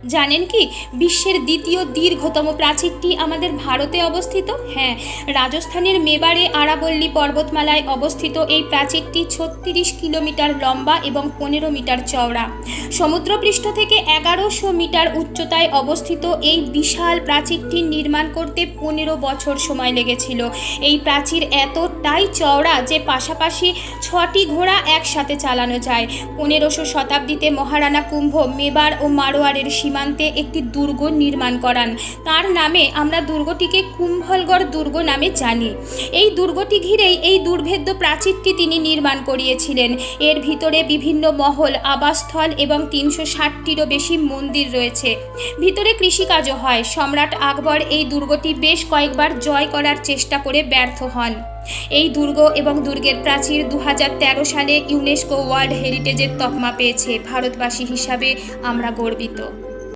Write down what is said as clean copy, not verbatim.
জানেন কি, বিশ্বের দ্বিতীয় দীর্ঘতম প্রাচীরটি আমাদের ভারতে অবস্থিত। হ্যাঁ, রাজস্থানের মেবারে আরাবল্লী পর্বতমালায় অবস্থিত এই প্রাচীরটি ৩৬ কিলোমিটার লম্বা এবং ১৫ মিটার চওড়া। সমুদ্রপৃষ্ঠ থেকে ১১০০ মিটার উচ্চতায় অবস্থিত এই বিশাল প্রাচীরটি নির্মাণ করতে ১৫ বছর সময় লেগেছিল। এই প্রাচীর এতটাই চওড়া যে পাশাপাশি ৬টি ঘোড়া একসাথে চালানো যায়। ১৫শো শতাব্দীতে মহারানা কুম্ভ মেবার ও মারোয়ারের সীমান্তে একটি দুর্গ নির্মাণ করান। তার নামে আমরা দুর্গটিকে কুম্ভলগড় দুর্গ নামে জানি। এই দুর্গটি ঘিরেই এই দুর্ভেদ্য প্রাচীরটি তিনি নির্মাণ করিয়েছিলেন। এর ভিতরে বিভিন্ন মহল, আবাসস্থল এবং ৩৬০টিরও বেশি মন্দির রয়েছে। ভিতরে কৃষিকাজও হয়। সম্রাট আকবর এই দুর্গটি বেশ কয়েকবার জয় করার চেষ্টা করে ব্যর্থ হন। এই দুর্গ এবং দুর্গের প্রাচীর ২০১৩ সালে ইউনেস্কো ওয়ার্ল্ড হেরিটেজের তকমা পেয়েছে। ভারতবাসী হিসাবে আমরা গর্বিত।